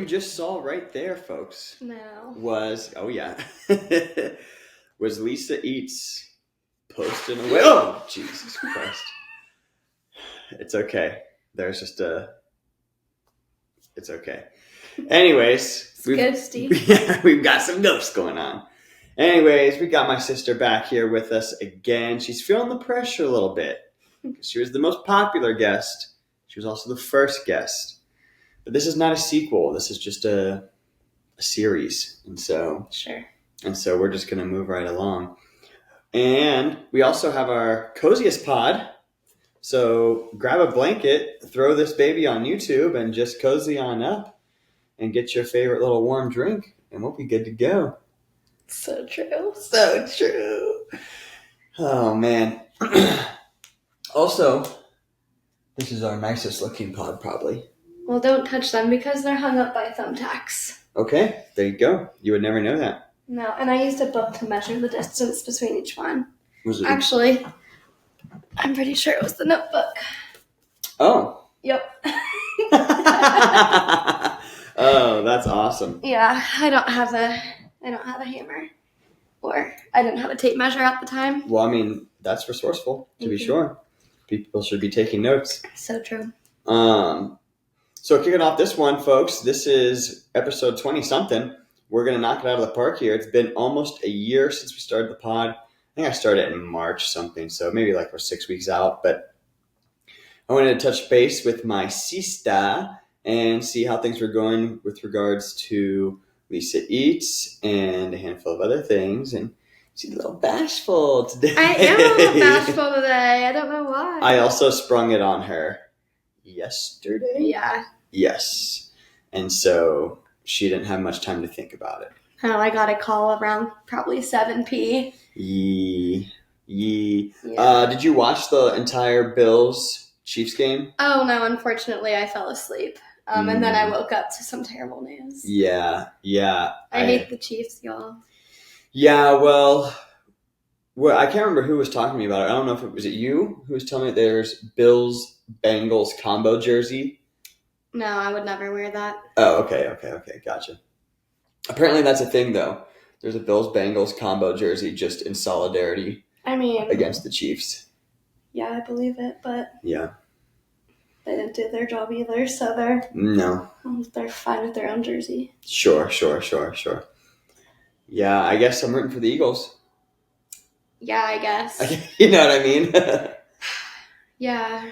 just saw right there, folks, No. was, was Lisa Eats posting away. Oh, Jesus Christ. It's okay. There's just it's okay. Anyways, we've got some ghosts going on. Anyways, we got my sister back here with us again. She's feeling the pressure a little bit. She was the most popular guest. She was also the first guest. But this is not a sequel. This is just a series. And so we're just going to move right along. And we also have our coziest pod. So grab a blanket, throw this baby on YouTube, and just cozy on up and get your favorite little warm drink, and we'll be good to go. So true. So true. Oh, man. Also, this is our nicest looking pod, probably. Well, don't touch them because they're hung up by thumbtacks. Okay, there you go. You would never know that. No, and I used a book to measure the distance between each one. Was it? Actually, I'm pretty sure it was the notebook. Oh. Yep. Oh, that's awesome. Yeah, I don't have a hammer, or I didn't have a tape measure at the time. Well, I mean, that's resourceful, to be sure. People should be taking notes. So true. So kicking off this one, folks, this is episode 20-something. We're going to knock it out of the park here. It's been almost a year since we started the pod. I think I started in March something, so maybe like we're 6 weeks out. But I wanted to touch base with my sister and see how things were going with regards to Lisa Eats and a handful of other things. And she's a little bashful today. I am a little bashful today. I don't know why. I also sprung it on her yesterday. Yeah. Yes. And so she didn't have much time to think about it. Oh, I got a call around probably 7 p.m. Yeah. Did you watch the entire Bills-Chiefs game? Oh, no, unfortunately, I fell asleep. And then I woke up to some terrible news. Yeah. I hate the Chiefs, y'all. Yeah, well, I can't remember who was talking to me about it. I don't know if it was you who was telling me there's Bills-Bengals combo jersey. No, I would never wear that. Oh, okay, gotcha. Apparently that's a thing, though. There's a Bills-Bengals combo jersey just in solidarity against the Chiefs. Yeah, I believe it, but yeah, they didn't do their job either, so they're fine with their own jersey. Sure. Yeah, I guess I'm rooting for the Eagles. Yeah, I guess. You know what I mean? Yeah.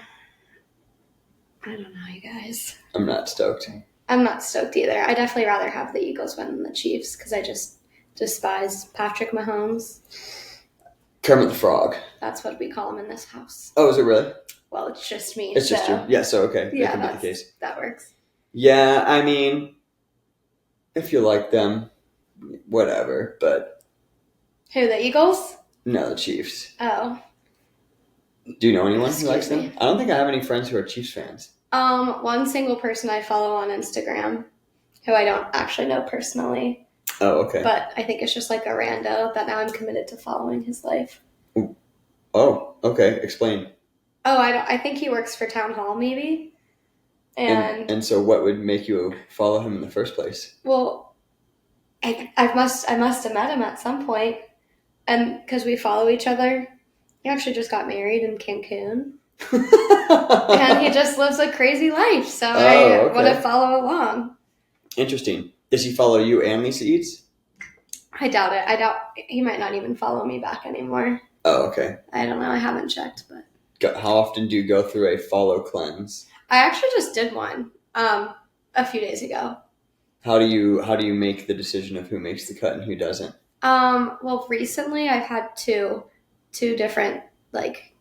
I don't know, you guys. I'm not stoked. I'm not stoked either. I definitely rather have the Eagles win than the Chiefs because I just despise Patrick Mahomes. Kermit the Frog. That's what we call him in this house. Oh, is it really? Well, it's just me. It's just you. Yeah, so okay. Yeah, that can be the case. That works. Yeah, I mean, if you like them, whatever, but... Who, the Eagles? No, the Chiefs. Oh. Do you know anyone who likes them? I don't think I have any friends who are Chiefs fans. One single person I follow on Instagram, who I don't actually know personally. Oh, okay. But I think it's just like a rando that now I'm committed to following his life. Oh, okay. Explain. Oh, I think he works for Town Hall, maybe. And so what would make you follow him in the first place? Well, I must have met him at some point, and because we follow each other. He actually just got married in Cancun. And he just lives a crazy life, so I want to follow along. Interesting. Does he follow you and Lisa Eats? I doubt it. He might not even follow me back anymore. Oh, okay. I don't know. I haven't checked, but... How often do you go through a follow cleanse? I actually just did one a few days ago. How do you make the decision of who makes the cut and who doesn't? Well, recently I've had two different,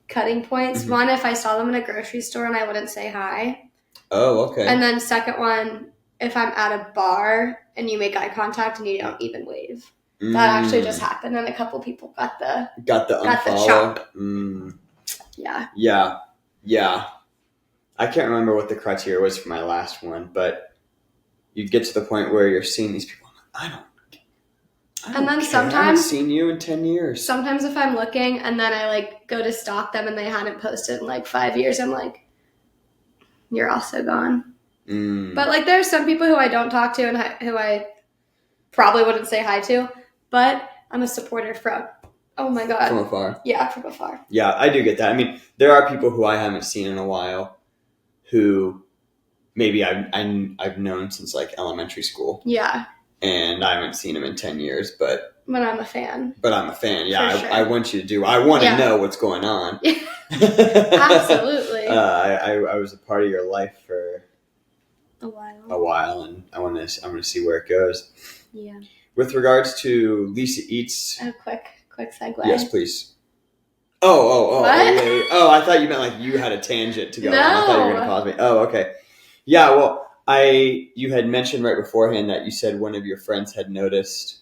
cutting points. Mm-hmm. One, if I saw them in a grocery store and I wouldn't say hi. Oh, okay. And then second one, if I'm at a bar and you make eye contact and you don't even wave. That actually just happened, and a couple people got the chop. Yeah. I can't remember what the criteria was for my last one, but you get to the point where you're seeing these people. I don't and then care. Sometimes I haven't seen you in 10 years. Sometimes if I'm looking and then I go to stalk them and they hadn't posted in 5 years, I'm like, you're also gone. But like there's some people who I don't talk to and who I probably wouldn't say hi to, but I'm a supporter from, oh my God. From afar. Yeah, from afar. Yeah, I do get that. I mean, there are people who I haven't seen in a while who maybe I've known since like elementary school. Yeah. And I haven't seen them in 10 years, but I'm a fan. But I'm a fan. Yeah, sure. I want you to do. I want to know what's going on. Absolutely. I was a part of your life for a while, and I want to see where it goes. Yeah. With regards to Lisa Eats. A quick segue. Yes, please. Oh. What? Oh, I thought you meant like you had a tangent to go on. I thought you were going to pause me. Oh, okay. Yeah, well, you had mentioned right beforehand that you said one of your friends had noticed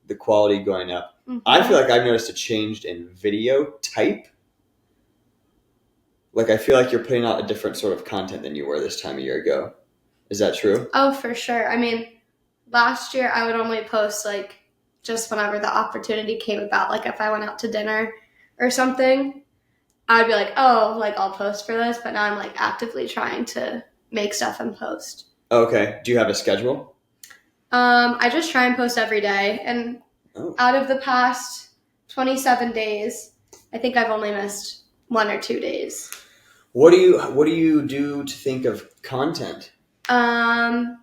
the quality going up. Mm-hmm. I feel like I've noticed a change in video type. Like I feel like you're putting out a different sort of content than you were this time a year ago. Is that true? Oh, for sure. I mean, last year I would only post like just whenever the opportunity came about. Like if I went out to dinner or something, I'd be like, oh, like I'll post for this. But now I'm like actively trying to make stuff and post. Okay. Do you have a schedule? I just try and post every day. And out of the past 27 days, I think I've only missed 1 or 2 days. What do you do to think of content? I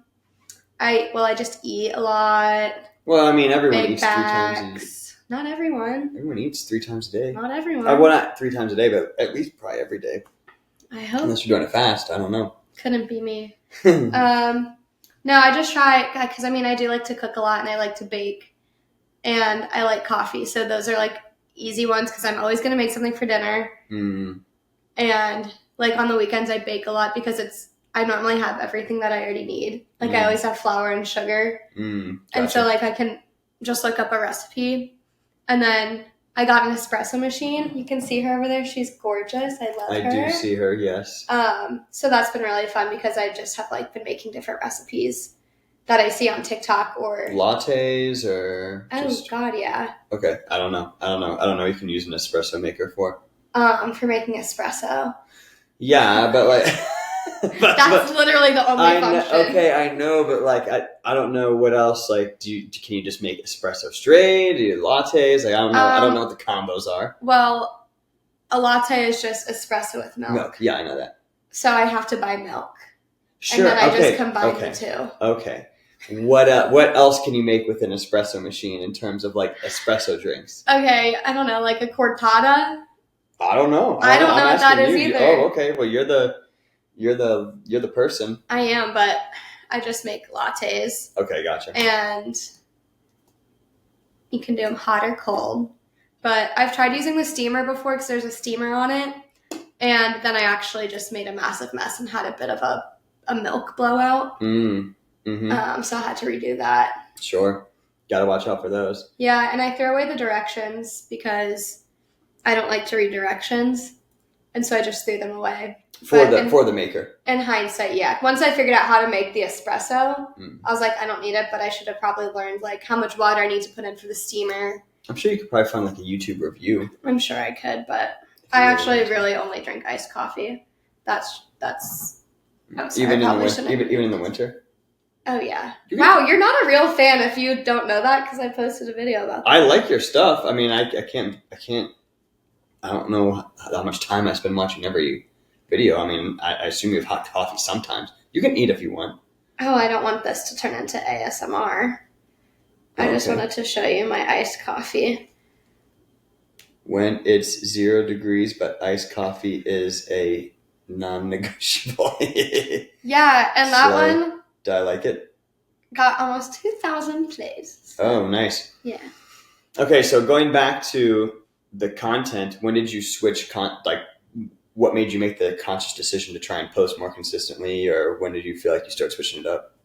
just eat a lot. Well, I mean, everyone eats 3 times a day. Not everyone. Everyone eats 3 times a day. Not everyone. Well, not 3 times a day, but at least probably every day. I hope. Unless you're doing it fast. I don't know. Couldn't be me. No, I just try, because I mean, I do like to cook a lot and I like to bake and I like coffee. So those are like easy ones because I'm always going to make something for dinner. Mm. And like on the weekends, I bake a lot because I normally have everything that I already need. Like I always have flour and sugar. Gotcha. And so like I can just look up a recipe. And then I got an espresso machine. You can see her over there. She's gorgeous. I love her. I do see her, yes. So that's been really fun because I just have like been making different recipes that I see on TikTok or lattes or God, yeah. Okay, I don't know. You can use an espresso maker for making espresso. Yeah, but like that's literally the only function. Okay, I know, but like I don't know what else. Like, can you just make espresso straight? Do you do lattes? Like, I don't know. I don't know what the combos are. Well, a latte is just espresso with milk. Yeah, I know that. So I have to buy milk. Sure. And then I just combine the two. Okay. What else can you make with an espresso machine in terms of like espresso drinks? Okay, I don't know, like a cortada. I don't know. I don't know what that is either. Oh, okay. Well, you're the person. I am, but I just make lattes. Okay, gotcha. And you can do them hot or cold. But I've tried using the steamer before because there's a steamer on it. And then I actually just made a massive mess and had a bit of a milk blowout. Mm-hmm. So I had to redo that. Sure. Got to watch out for those. Yeah, and I throw away the directions because I don't like to read directions. And so I just threw them away. For the maker. In hindsight, yeah. Once I figured out how to make the espresso, I was like, I don't need it, but I should have probably learned like how much water I need to put in for the steamer. I'm sure you could probably find like a YouTube review. I'm sure I could, but I actually really only drink iced coffee. That's. I'm sorry, even in the winter. Oh yeah! Wow, you're not a real fan if you don't know that because I posted a video about that. I like your stuff. I mean, I can't. I don't know how much time I spend watching every video. I mean, I assume you have hot coffee sometimes. You can eat if you want. Oh, I don't want this to turn into ASMR. I just wanted to show you my iced coffee. When it's 0 degrees, but iced coffee is a non-negotiable. Yeah, and that one... Do I like it? Got almost 2,000 plays. So. Oh, nice. Yeah. Okay, so going back to the content, when did you switch what made you make the conscious decision to try and post more consistently, or when did you feel like you started switching it up?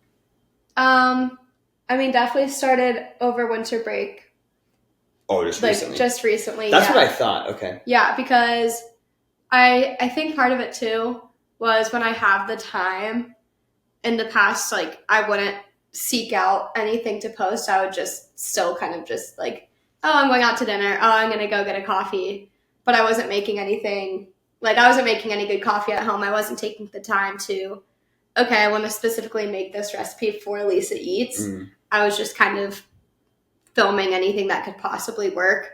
I mean, definitely started over winter break. Oh, just recently? Just recently, That's what I thought, okay. Yeah, because I think part of it, too, was when I have the time in the past, like, I wouldn't seek out anything to post. I would just still kind of just, like, oh, I'm going out to dinner. Oh, I'm going to go get a coffee. But I wasn't making anything. Like, I wasn't making any good coffee at home. I wasn't taking the time to okay, I want to specifically make this recipe for Lisa Eats. I was just kind of filming anything that could possibly work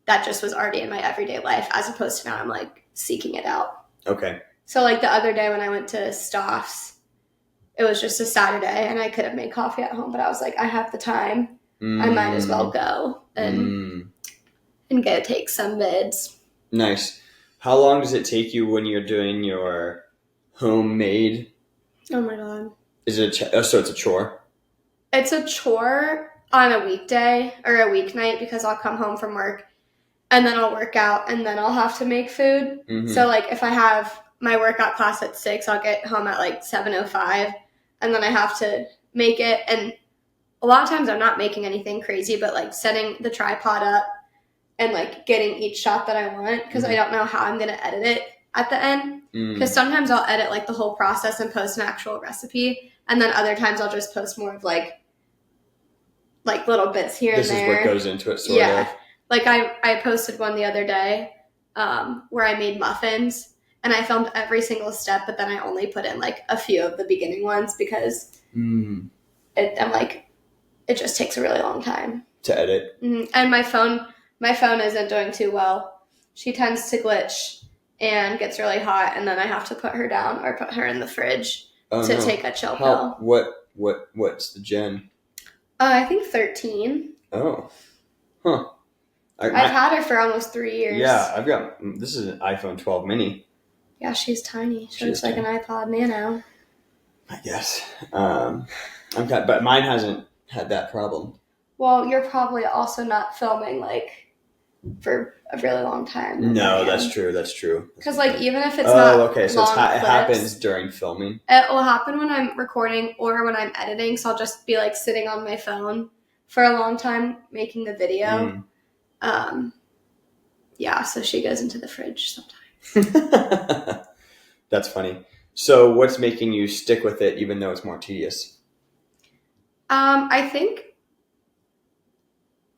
that just was already in my everyday life, as opposed to now I'm like seeking it out. Okay. So like the other day when I went to Stoff's, it was just a Saturday and I could have made coffee at home, but I was like, I have the time. I might as well go and go take some vids. Nice. How long does it take you when you're doing your homemade? Oh my God. Is it so it's a chore? It's a chore on a weekday or a weeknight because I'll come home from work and then I'll work out and then I'll have to make food. So like if I have my workout class at 6, I'll get home at like 7:05 and then I have to make it. And a lot of times I'm not making anything crazy, but like setting the tripod up and like getting each shot that I want because I don't know how I'm going to edit it at the end. Because sometimes I'll edit like the whole process and post an actual recipe. And then other times I'll just post more of like little bits here and there. This is what goes into it, sort of. Like I posted one the other day where I made muffins and I filmed every single step, but then I only put in like a few of the beginning ones because it just takes a really long time to edit. And my phone isn't doing too well. She tends to glitch and gets really hot, and then I have to put her down or put her in the fridge to take a chill pill. What's the gen? I think 13. Oh, huh. I've had her for almost 3 years. Yeah, this is an iPhone 12 mini. Yeah, she's tiny. She looks like an iPod Nano. I guess. But mine hasn't had that problem. Well, you're probably also not filming like for a really long time. No, that's true. Because like even if it's not okay, so long it happens during filming. It will happen when I'm recording or when I'm editing. So I'll just be like sitting on my phone for a long time making the video. So she goes into the fridge sometimes. That's funny. So what's making you stick with it even though it's more tedious? I think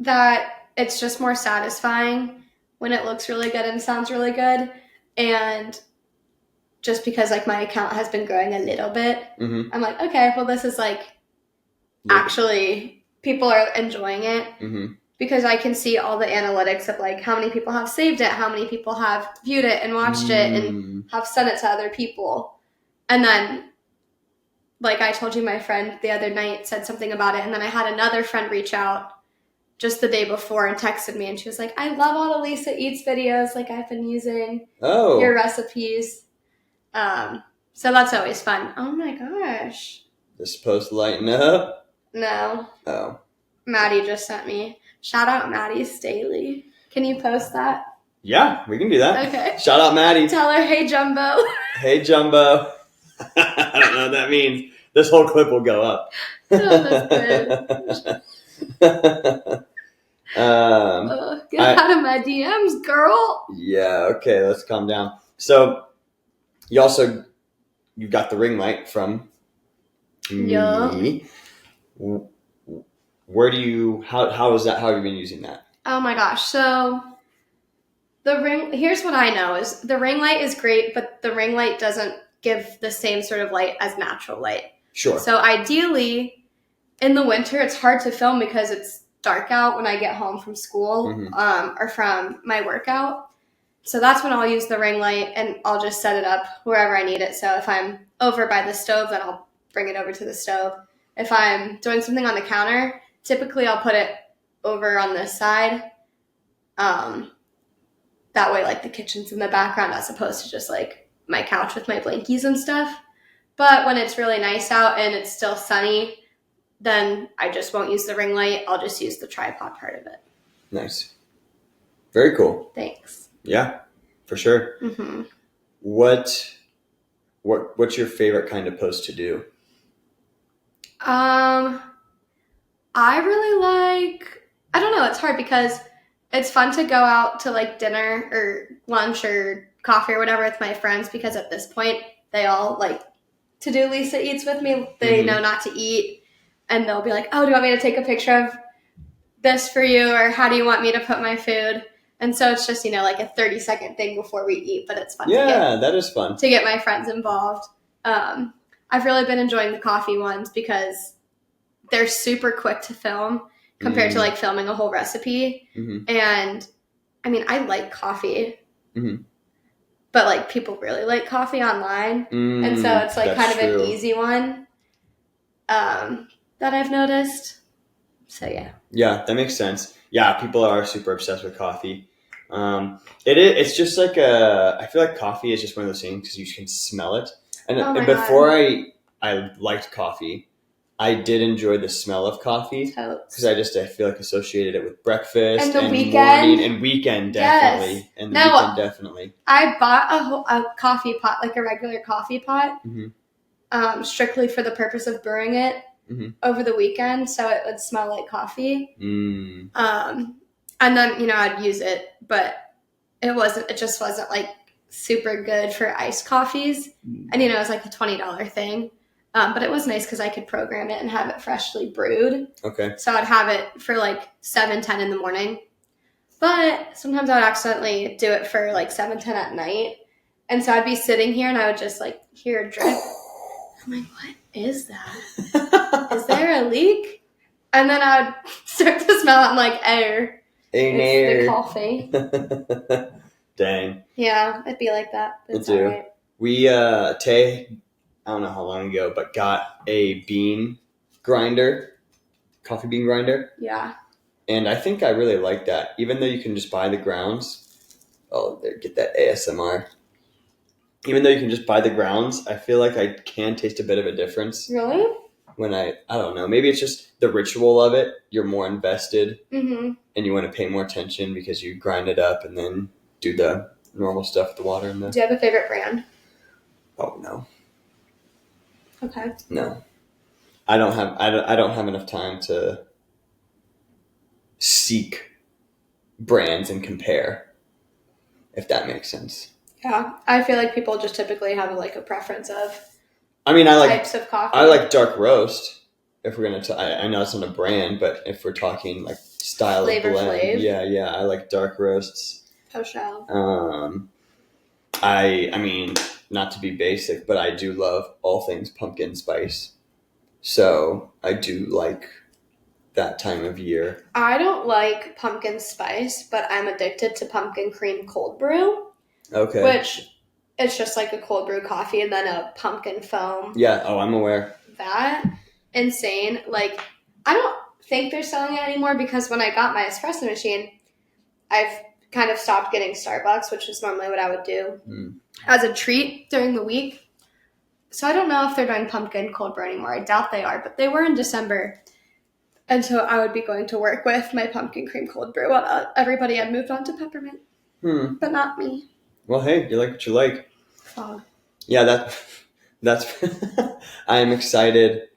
that it's just more satisfying when it looks really good and sounds really good. And just because like my account has been growing a little bit, I'm like, okay, well this is like actually people are enjoying it. Because I can see all the analytics of like how many people have saved it, how many people have viewed it and watched it and have sent it to other people. And then, like I told you, my friend the other night said something about it. And then I had another friend reach out just the day before and texted me. And she was like, I love all the Lisa Eats videos. Like I've been using your recipes. So that's always fun. Oh my gosh. This is supposed to lighten up? No. Oh. Maddie just sent me. Shout out Maddie Staley. Can you post that? Yeah, we can do that. Okay. Shout out Maddie. Tell her, hey Jumbo. Hey Jumbo. I don't know what that means. This whole clip will go up. Oh, that's good. Get out of my DMs, girl. Yeah, okay, let's calm down. So you've got the ring light from me. Where do you, how is that, how have you been using that? Oh my gosh. So here's what I know is the ring light is great, but the ring light doesn't give the same sort of light as natural light. Sure. So ideally in the winter, it's hard to film because it's dark out when I get home from school or from my workout. So that's when I'll use the ring light and I'll just set it up wherever I need it. So if I'm over by the stove, then I'll bring it over to the stove. If I'm doing something on the counter, typically I'll put it over on this side. That way like the kitchen's in the background as opposed to just like my couch with my blankies and stuff. But when it's really nice out and it's still sunny, then I just won't use the ring light. I'll just use the tripod part of it. Nice. Very cool. Thanks. Yeah, for sure. What's your favorite kind of post to do? I really like, I don't know, it's hard because it's fun to go out to like dinner or lunch or coffee or whatever with my friends because at this point they all like to do Lisa Eats with me. They know not to eat and they'll be like, oh, do you want me to take a picture of this for you or how do you want me to put my food? And so it's just, like a 30-second thing before we eat, but it's fun. Yeah, that is fun. To get my friends involved. I I've really been enjoying the coffee ones because they're super quick to film compared to like filming a whole recipe. And I mean, I like coffee, but like people really like coffee online. And so it's like kind of an easy one that I've noticed. So yeah. Yeah, that makes sense. Yeah, people are super obsessed with coffee. It's just like I feel like coffee is just one of those things because you can smell it. And before I liked coffee, I did enjoy the smell of coffee because I feel like associated it with breakfast and the weekend. Morning and weekend definitely. Yes. And the weekend definitely. I bought a coffee pot, like a regular coffee pot, strictly for the purpose of brewing it over the weekend, so it would smell like coffee. And then I'd use it, but it just wasn't like super good for iced coffees. And it was like a $20 thing. But it was nice because I could program it and have it freshly brewed. Okay. So I'd have it for like 7-10 in the morning. But sometimes I would accidentally do it for like 7-10 at night. And so I'd be sitting here and I would just like hear a drip. I'm like, what is that? Is there a leak? And then I would start to smell it. I'm like, air. It's the coffee. Dang. Yeah, it'd be like that. It's all right. We, Tay, I don't know how long ago, but got a coffee bean grinder. Yeah. And I think I really like that. Even though you can just buy the grounds. Oh, there, get that ASMR. Even though you can just buy the grounds, I feel like I can taste a bit of a difference. Really? When I don't know, maybe it's just the ritual of it. You're more invested and you want to pay more attention because you grind it up and then do the normal stuff with the water in there. Do you have a favorite brand? Oh, no. Okay. No. I don't have enough time to seek brands and compare, if that makes sense. Yeah. I feel like people just typically have like a preference of types of coffee. I like dark roast. If we're gonna, I know it's not a brand, but if we're talking like style of blend, yeah, I like dark roasts. Oh, sure. I mean, not to be basic, but I do love all things pumpkin spice. So I do like that time of year. I don't like pumpkin spice, but I'm addicted to pumpkin cream cold brew. Okay. Which it's just like a cold brew coffee and then a pumpkin foam. Yeah. Oh, I'm aware. That insane. Like, I don't think they're selling it anymore because when I got my espresso machine, I've kind of stopped getting Starbucks, which is normally what I would do as a treat during the week. So I don't know if they're doing pumpkin cold brew anymore. I doubt they are, but they were in December. And so I would be going to work with my pumpkin cream cold brew. Everybody had moved on to peppermint, but not me. Well, hey, you like what you like. Yeah, that's. I am excited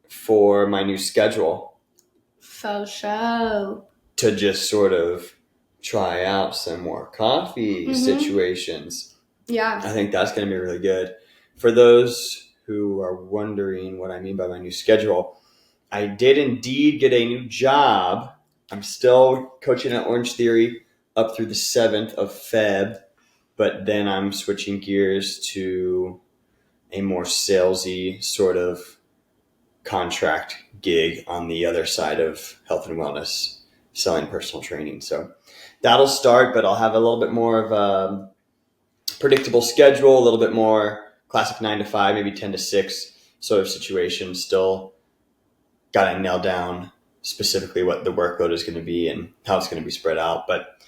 for my new schedule. Faux show. To just sort of try out some more coffee situations. Yeah. I think that's going to be really good. For those who are wondering what I mean by my new schedule, I did indeed get a new job. I'm still coaching at Orange Theory up through the 7th of Feb, but then I'm switching gears to a more salesy sort of contract gig on the other side of health and wellness, selling personal training. So that'll start, but I'll have a little bit more of a predictable schedule, a little bit more classic 9 to 5, maybe 10 to 6 sort of situation. Still got to nail down specifically what the workload is going to be and how it's going to be spread out. But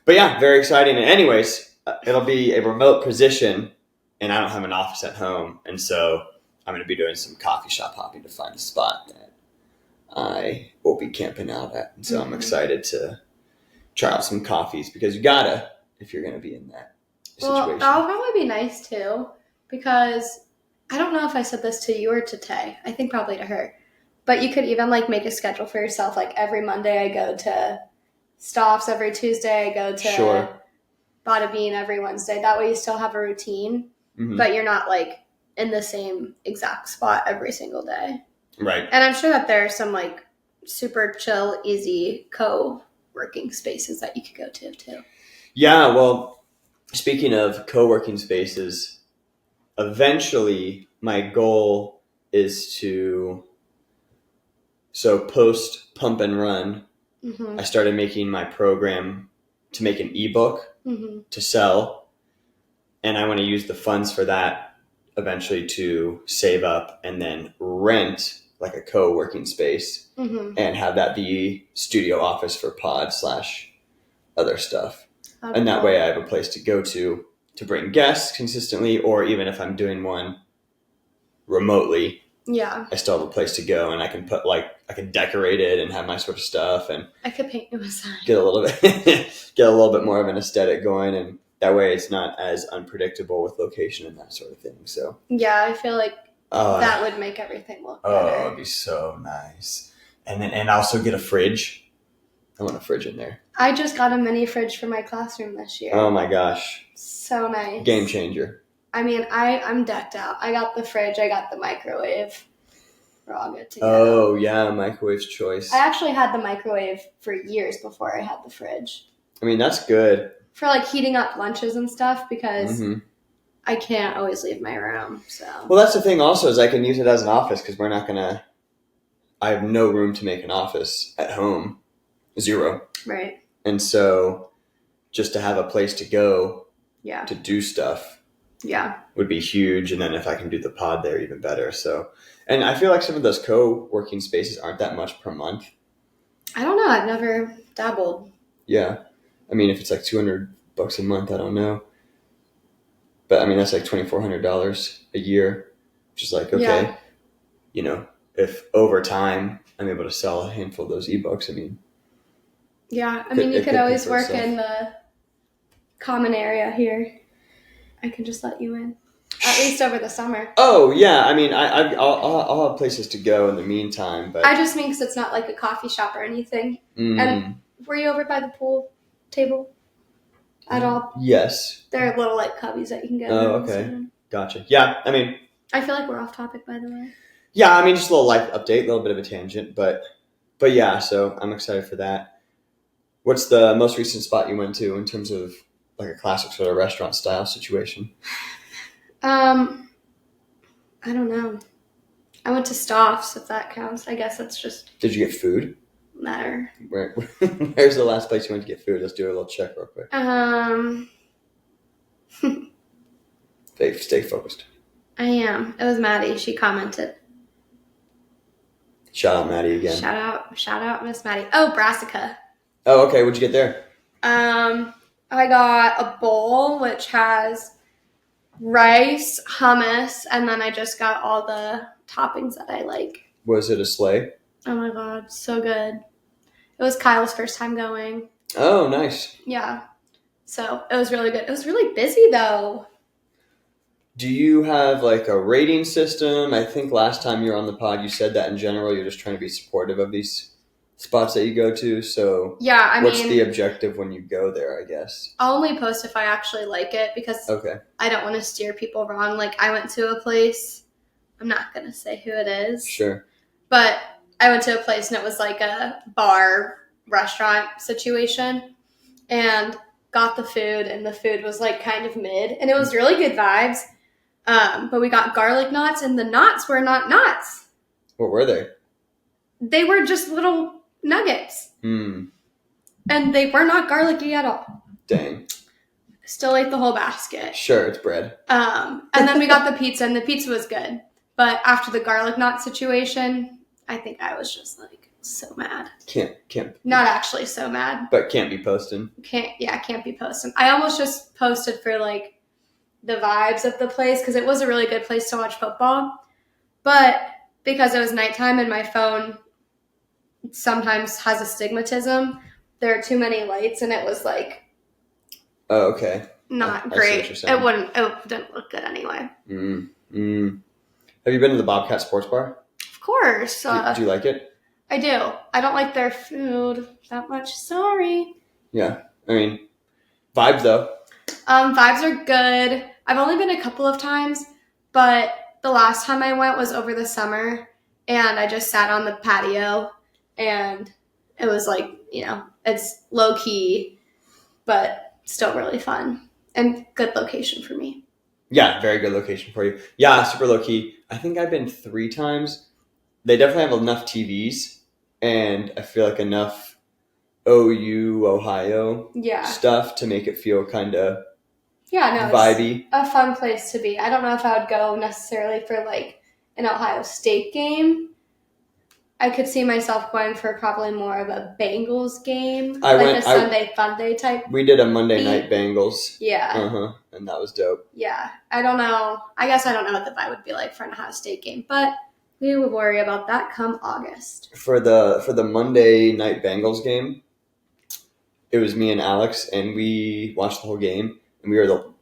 yeah, very exciting. And anyways, it'll be a remote position and I don't have an office at home. And so I'm going to be doing some coffee shop hopping to find a spot that I will be camping out at. And so I'm excited to try out some coffees because you gotta if you're going to be in that situation. Well, that'll probably be nice too because I don't know if I said this to you or to Tay. I think probably to her. But you could even like make a schedule for yourself. Like every Monday I go to Stoff's, every Tuesday I go to Bada Bean, every Wednesday. That way you still have a routine, but you're not like in the same exact spot every single day. Right. And I'm sure that there are some like super chill, easy co-working spaces that you could go to too. Yeah, well, speaking of co-working spaces, eventually my goal is to, post Pump and Run, Mm-hmm. I started making my program to make an ebook Mm-hmm. to sell. And I want to use the funds for that eventually to save up and then rent like a co-working space Mm-hmm. and have that be studio office for pod / other stuff. And that way I have a place to go to bring guests consistently, or even if I'm doing one remotely, I still have a place to go and I can put I can decorate it and have my sort of stuff, and I could paint you a sign. Get a little bit more of an aesthetic going, and that way it's not as unpredictable with location and that sort of thing. So yeah, I feel like that would make everything look better. Oh, it'd be so nice. And also get a fridge. I want a fridge in there. I just got a mini fridge for my classroom this year. Oh my gosh. So nice. Game changer. I mean, I'm decked out. I got the fridge. I got the microwave. We're all good to go. Oh, yeah, microwave's choice. I actually had the microwave for years before I had the fridge. I mean, that's good. For heating up lunches and stuff, because I can't always leave my room. So. Well, that's the thing also, is I can use it as an office, because I have no room to make an office at home. 0. Right. And so just to have a place to go to do stuff would be huge. And then if I can do the pod there, even better. So, and I feel like some of those co-working spaces aren't that much per month. I don't know. I've never dabbled. Yeah. I mean, if it's like $200 a month, I don't know. But I mean, that's like $2,400 a year, which is okay. Yeah. If over time I'm able to sell a handful of those ebooks, I mean. Yeah. I mean, you could always work in the common area here. I can just let you in. At least over the summer. Oh, yeah. I mean, I'll have places to go in the meantime. But I just mean because it's not like a coffee shop or anything. And were you over by the pool table at all? Yes. There are little cubbies that you can get. Oh, okay. Gotcha. Yeah, I mean. I feel like we're off topic, by the way. Yeah, I mean, just a little life update, a little bit of a tangent. But yeah, so I'm excited for that. What's the most recent spot you went to in terms of like a classic sort of restaurant style situation? I don't know. I went to Stoff's, if that counts. I guess that's just. Did you get food? Matter. Where's the last place you went to get food? Let's do a little check real quick. Stay focused. I am. It was Maddie. She commented. Shout out Maddie again. Shout out Miss Maddie. Oh, Brassica. Oh, okay. What'd you get there? I got a bowl which has rice, hummus, and then I just got all the toppings that I like. Was it a sleigh? Oh my god, so good. It was Kyle's first time going. Oh, nice. Yeah. So it was really good. It was really busy though. Do you have like a rating system? I think last time you were on the pod, you said that in general, you're just trying to be supportive of these spots that you go to. So yeah, what's the objective when you go there, I guess? I'll only post if I actually like it because I don't want to steer people wrong. Like I went to a place, I'm not going to say who it is. Sure. But I went to a place and it was like a bar restaurant situation and got the food and the food was like kind of mid and it was really good vibes. But we got garlic knots and the knots were not knots. What were they? They were just little nuggets. And they were not garlicky at all. Dang. Still ate the whole basket. Sure, it's bread. And then we got the pizza and the pizza was good. But after the garlic knot situation, I think I was just like so mad. Can't. Not actually so mad. But can't be posting. Can't be posting. I almost just posted for like the vibes of the place because it was a really good place to watch football. But because it was nighttime and my phone sometimes has astigmatism, there are too many lights and it was like not great. It didn't look good anyway. Have you been to the Bobcat Sports Bar? Of course. Do you like it? I do. I don't like their food that much. Sorry. Yeah. I mean, vibes though. Vibes are good. I've only been a couple of times, but the last time I went was over the summer and I just sat on the patio and it was like, it's low key, but still really fun and good location for me. Yeah, very good location for you. Yeah, super low key. I think I've been 3 times. They definitely have enough TVs, and I feel like enough Ohio stuff to make it feel kind of vibey. It's a fun place to be. I don't know if I would go necessarily for like an Ohio State game. I could see myself going for probably more of a Bengals game, a Sunday Funday type. We did a Monday night Bengals. Yeah. And that was dope. Yeah. I don't know. I guess I don't know what the vibe would be like for an Ohio State game, but we will worry about that come August. For the Monday night Bengals game, it was me and Alex, and we watched the whole game, and we were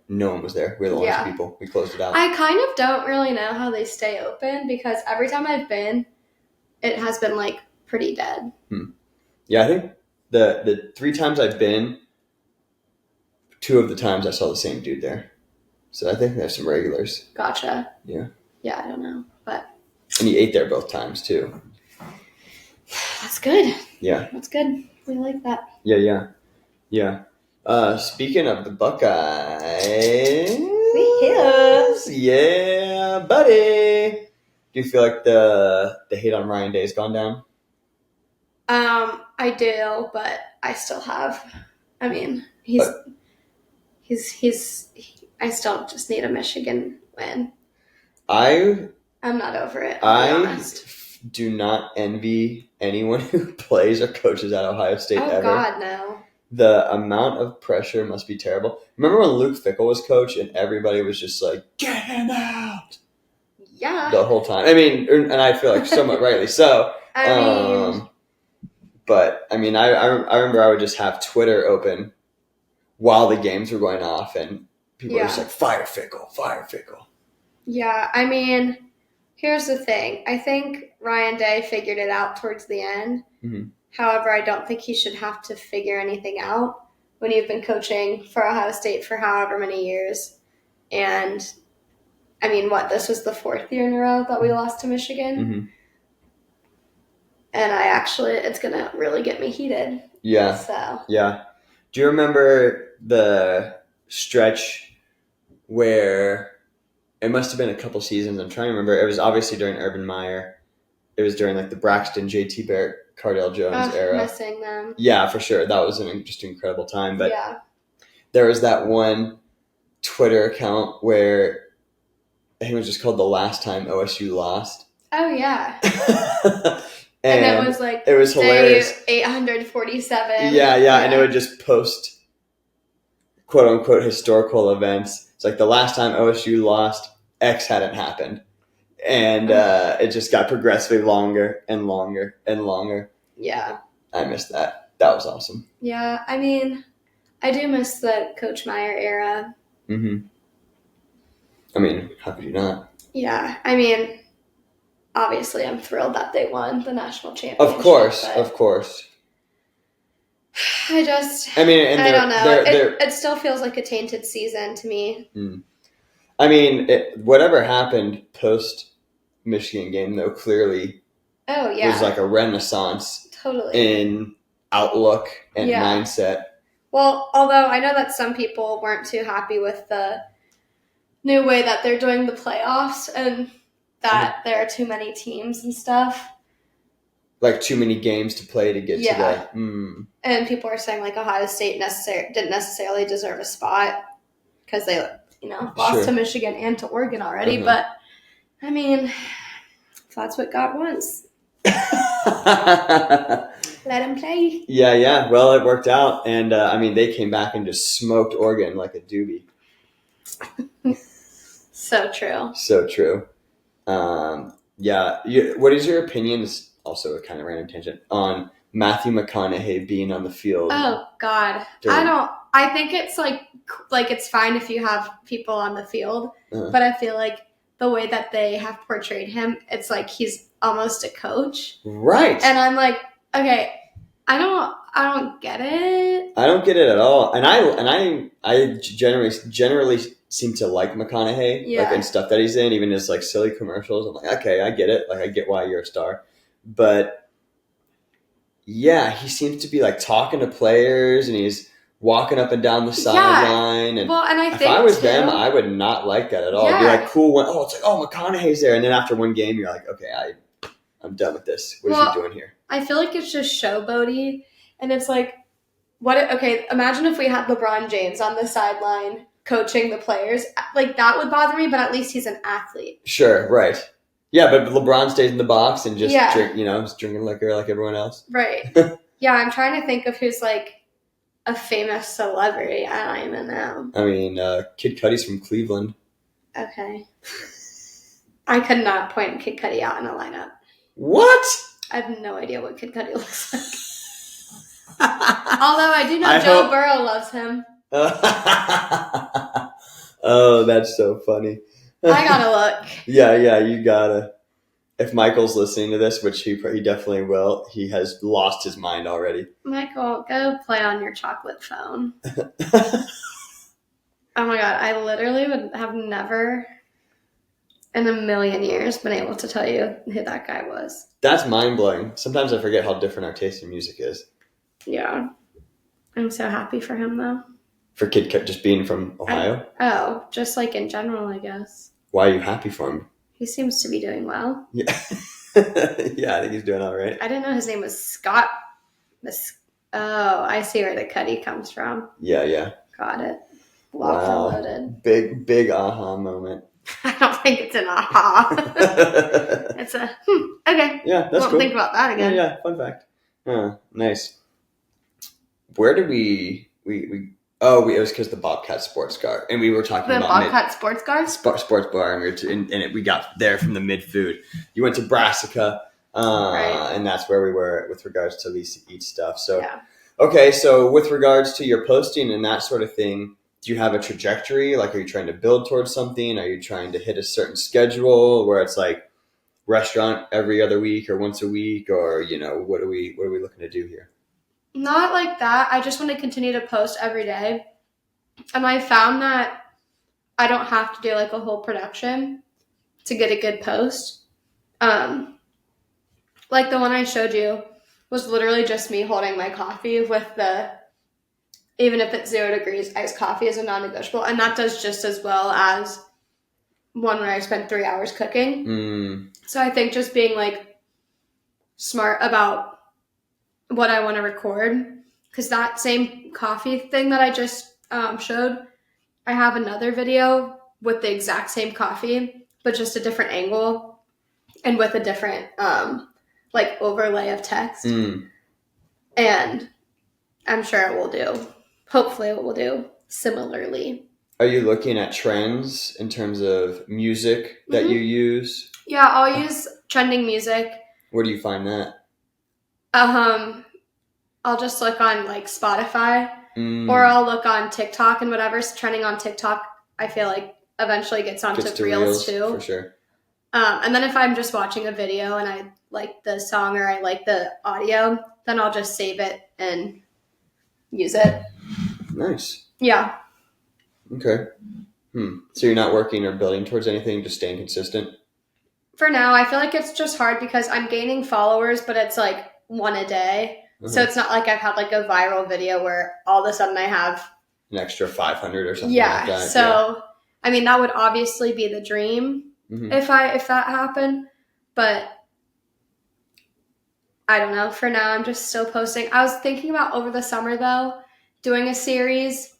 no one was there. We were the last people. We closed it out. I kind of don't really know how they stay open because every time I've been, it has been like pretty dead. Yeah, I think the 3 times I've been, 2 of the times I saw the same dude there. So I think there's some regulars. Gotcha. Yeah. Yeah, I don't know, but. And he ate there both times too. That's good. Yeah. That's good. We like that. Yeah. Speaking of the Buckeyes. Yeah, buddy. Do you feel like the hate on Ryan Day has gone down? I do, but I still have. I mean, I still just need a Michigan win. I'm not over it. I do not envy anyone who plays or coaches at Ohio State ever. Oh God, no. The amount of pressure must be terrible. Remember when Luke Fickell was coach and everybody was just like, get him out? Yeah. The whole time. I mean, and I feel like somewhat rightly so. But I mean, I remember I would just have Twitter open while the games were going off, and people were just like, fire Fickell. Yeah, I mean, here's the thing. I think Ryan Day figured it out towards the end. Mm-hmm. However, I don't think he should have to figure anything out when you've been coaching for Ohio State for however many years. And, I mean, this was the 4th year in a row that we lost to Michigan? Mm-hmm. And it's going to really get me heated. Yeah. So. Yeah. Do you remember the stretch where it must have been a couple seasons? I'm trying to remember. It was obviously during Urban Meyer. It was during the Braxton, JT Barrett, Cardale Jones era. Missing them. Yeah, for sure. That was just an incredible time. But there was that one Twitter account where I think it was just called The Last Time OSU Lost. Oh, yeah. and it was hilarious. Day 847. Yeah, and it would just post quote unquote historical events. It's like the last time OSU lost, X hadn't happened. And it just got progressively longer and longer and longer. Yeah. I missed that. That was awesome. Yeah, I mean, I do miss the Coach Meyer era. Mm-hmm. I mean, how could you not? Yeah, I mean, obviously I'm thrilled that they won the national championship. Of course. I don't know. It still feels like a tainted season to me. I mean, whatever happened post-Michigan game, though, clearly was like a renaissance in outlook and mindset. Well, although I know that some people weren't too happy with the new way that they're doing the playoffs and that there are too many teams and stuff. Like too many games to play to get to that. And people are saying like Ohio State didn't necessarily deserve a spot because they lost to Michigan and to Oregon already. But I mean, if that's what God wants, let him play. Yeah. Well, it worked out, and I mean, they came back and just smoked Oregon like a doobie. So true. What is your opinion? Also a kind of random tangent on Matthew McConaughey being on the field. Oh God, I think it's like it's fine if you have people on the field, but I feel like the way that they have portrayed him, it's like he's almost a coach, right? And I'm like, okay, I don't get it. I don't get it at all, and I generally seem to like McConaughey, like in stuff that he's in, even his like silly commercials. I'm like, okay, I get it. Like I get why you're a star. But yeah, he seems to be like talking to players and he's walking up and down the sideline. And well, and I think if I was them, I would not like that at all. It'd be like cool when it's like, oh, McConaughey's there, and then after one game, you're like, okay, I'm done with this. What is he doing here? I feel like it's just showboaty, and it's like, imagine if we had LeBron James on the sideline coaching the players. Like, that would bother me, but at least he's an athlete. Sure, right. Yeah, but LeBron stays in the box and just drinking liquor like everyone else. Right. Yeah, I'm trying to think of who's like a famous celebrity. I don't even know. I mean, Kid Cudi's from Cleveland. Okay. I could not point Kid Cudi out in a lineup. What? I have no idea what Kid Cudi looks like. Although I do know Joe Burrow loves him. Oh, that's so funny. I gotta look. Yeah, you gotta. If Michael's listening to this, which he definitely will, he has lost his mind already. Michael, go play on your chocolate phone. Oh my God, I literally would have never in a million years been able to tell you who that guy was. That's mind-blowing. Sometimes I forget how different our taste in music is. Yeah. I'm so happy for him, though. For Kid Cudi just being from Ohio? Just like in general, I guess. Why are you happy for him? He seems to be doing well. Yeah. Yeah, I think he's doing all right. I didn't know his name was Scott. Oh, I see where the Cudi comes from. Yeah. Got it. Locked and loaded. Big aha moment. I don't think it's an aha. It's a, okay. Yeah, that's cool. Won't think about that again. Yeah, fun fact. Nice. Where did it was because the Bobcat Sports Bar, and we were talking about Bobcat Sports Bar? Sports Bar, and we got there from the mid-food. You went to Brassica, right. And that's where we were with regards to Lisa Eats stuff. So, yeah. Okay, so with regards to your posting and that sort of thing, do you have a trajectory? Like, are you trying to build towards something? Are you trying to hit a certain schedule where it's like restaurant every other week or once a week, or what are we looking to do here? Not like that. I just want to continue to post every day. And I found that I don't have to do like a whole production to get a good post. Like the one I showed you was literally just me holding my coffee with even if it's 0 degrees, iced coffee is a non-negotiable. And that does just as well as one where I spent 3 hours cooking. So I think just being like smart about what I want to record, because that same coffee thing that I just showed, I have another video with the exact same coffee, but just a different angle and with a different overlay of text. And I'm sure it will do. Hopefully it will do similarly. Are you looking at trends in terms of music that you use? Yeah, I'll use trending music. Where do you find that? I'll just look on like Spotify or I'll look on TikTok, and whatever's trending on TikTok, I feel like eventually gets onto Reels too. For sure. And then if I'm just watching a video and I like the song or I like the audio, then I'll just save it and use it. Nice. Yeah. Okay. So you're not working or building towards anything, just staying consistent? For now, I feel like it's just hard because I'm gaining followers, but it's like one a day. So it's not like I've had like a viral video where all of a sudden I have an extra 500 or something like that. So, I mean, that would obviously be the dream if that happened, but I don't know. For now, I'm just still posting. I was thinking about over the summer though, doing a series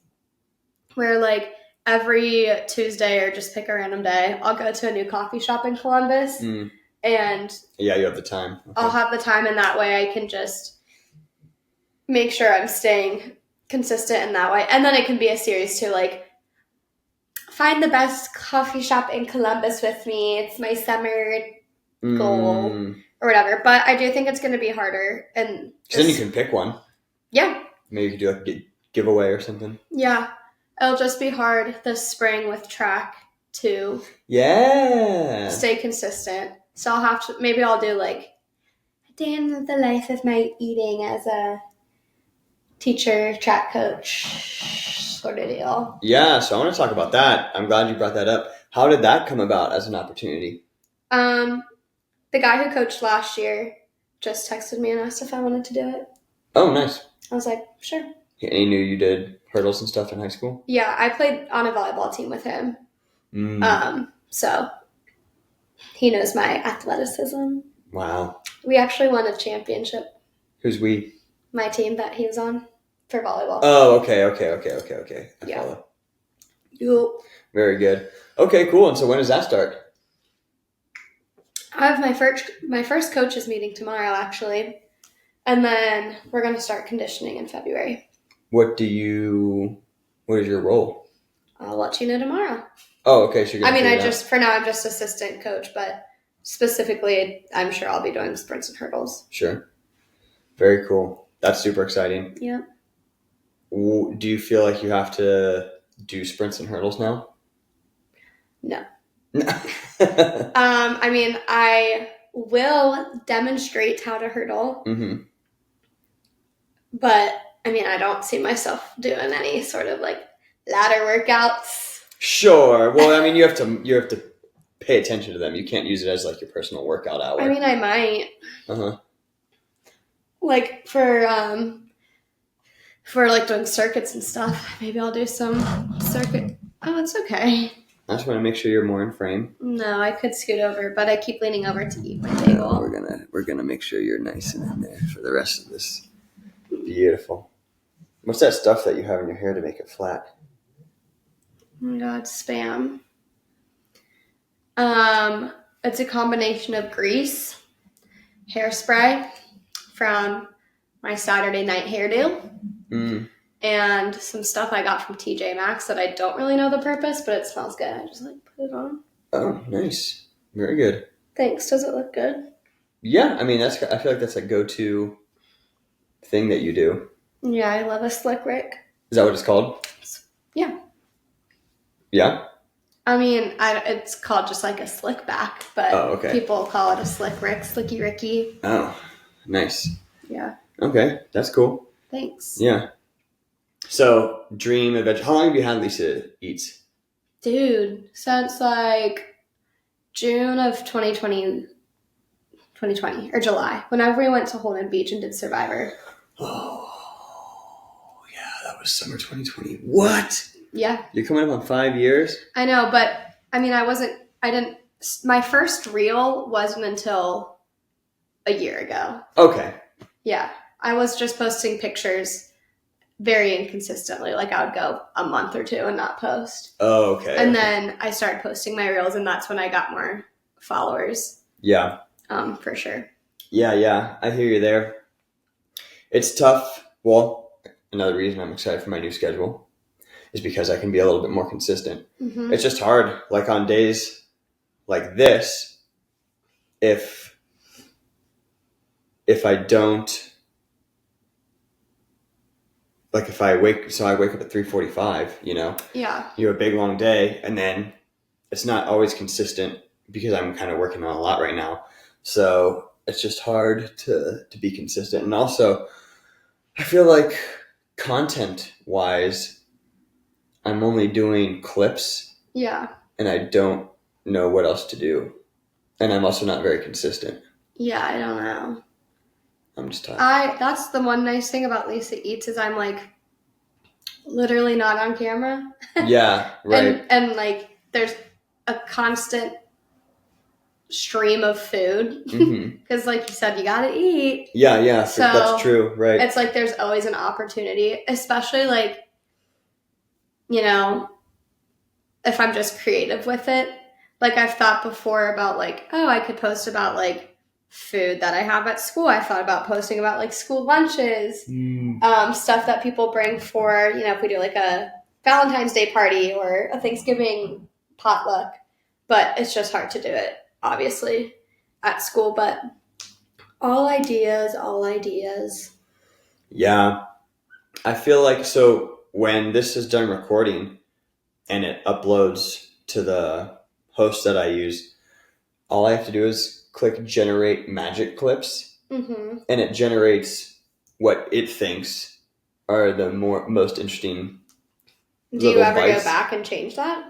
where like every Tuesday or just pick a random day, I'll go to a new coffee shop in Columbus and you have the time. Okay. I'll have the time, and that way I can just make sure I'm staying consistent in that way. And then it can be a series too, like find the best coffee shop in Columbus with me. It's my summer goal or whatever. But I do think it's going to be harder. And then you can pick one. Yeah. Maybe you could do like a giveaway or something. Yeah. It'll just be hard this spring with track to stay consistent. So maybe I'll do like a day in the life of my eating as a teacher, track coach sort of deal. Yeah, so I want to talk about that. I'm glad you brought that up. How did that come about as an opportunity? The guy who coached last year just texted me and asked if I wanted to do it. Oh, nice. I was like, sure. And he knew you did hurdles and stuff in high school? Yeah, I played on a volleyball team with him. So he knows my athleticism. Wow. We actually won a championship. Who's we? My team that he was on for volleyball. Oh, okay. I follow. Yep. Very good. Okay, cool. And so when does that start? I have my first coaches meeting tomorrow, actually. And then we're going to start conditioning in February. What is your role? I'll let you know tomorrow. Oh, okay. So for now, I'm just assistant coach, but specifically, I'm sure I'll be doing sprints and hurdles. Sure. Very cool. That's super exciting. Yeah. Do you feel like you have to do sprints and hurdles now? No. I will demonstrate how to hurdle. Mm-hmm. But, I don't see myself doing any sort of, ladder workouts. Sure. Well, you have to pay attention to them. You can't use it as, your personal workout hour. I might. Uh-huh. For doing circuits and stuff, maybe I'll do some circuit. Oh, it's okay. I just want to make sure you're more in frame. No, I could scoot over, but I keep leaning over to eat my bagel. We're gonna make sure you're nice and in there for the rest of this. Beautiful. What's that stuff that you have in your hair to make it flat? Oh my God, Spam. It's a combination of grease, hairspray from my Saturday night hairdo, and some stuff I got from TJ Maxx that I don't really know the purpose, but it smells good. I just put it on. Oh, nice. Very good. Thanks. Does it look good? Yeah, I feel like that's a go-to thing that you do. Yeah, I love a slick Rick. Is that what it's called? Yeah. Yeah? It's called just a slick back, but people call it a slick Rick, Slicky Ricky. Oh, nice. Yeah. Okay, that's cool. Thanks. Yeah. So, dream adventure. How long have you had Lisa Eats? Dude, since June of 2020, or July, whenever we went to Holden Beach and did Survivor. Oh, yeah, that was summer 2020. What? Yeah. You're coming up on 5 years? I know, but my first reel wasn't until a year ago. Okay. Yeah. I was just posting pictures very inconsistently. I would go a month or two and not post. Oh, okay. And then I started posting my reels, and that's when I got more followers. Yeah. For sure. Yeah. I hear you there. It's tough. Well, another reason I'm excited for my new schedule is because I can be a little bit more consistent. Mm-hmm. It's just hard. On days like this, if I don't, if I wake up at 3:45, Yeah. You have a big long day, and then it's not always consistent because I'm kind of working on a lot right now. So it's just hard to be consistent. And also, I feel like content-wise, I'm only doing clips. Yeah. And I don't know what else to do. And I'm also not very consistent. Yeah, I don't know. I'm just tired. That's the one nice thing about Lisa Eats is I'm literally not on camera. Yeah, right. and there's a constant stream of food because you said, you gotta eat. Yeah, so that's true, right? It's there's always an opportunity, especially if I'm just creative with it. I've thought before about I could post about food that I have at school. I thought about posting about school lunches, stuff that people bring for, if we do a Valentine's Day party or a Thanksgiving potluck, but it's just hard to do it, obviously, at school. But all ideas. Yeah. I feel so when this is done recording and it uploads to the host that I use, all I have to do is click generate magic clips, and it generates what it thinks are the most interesting. Do you ever go back and change that?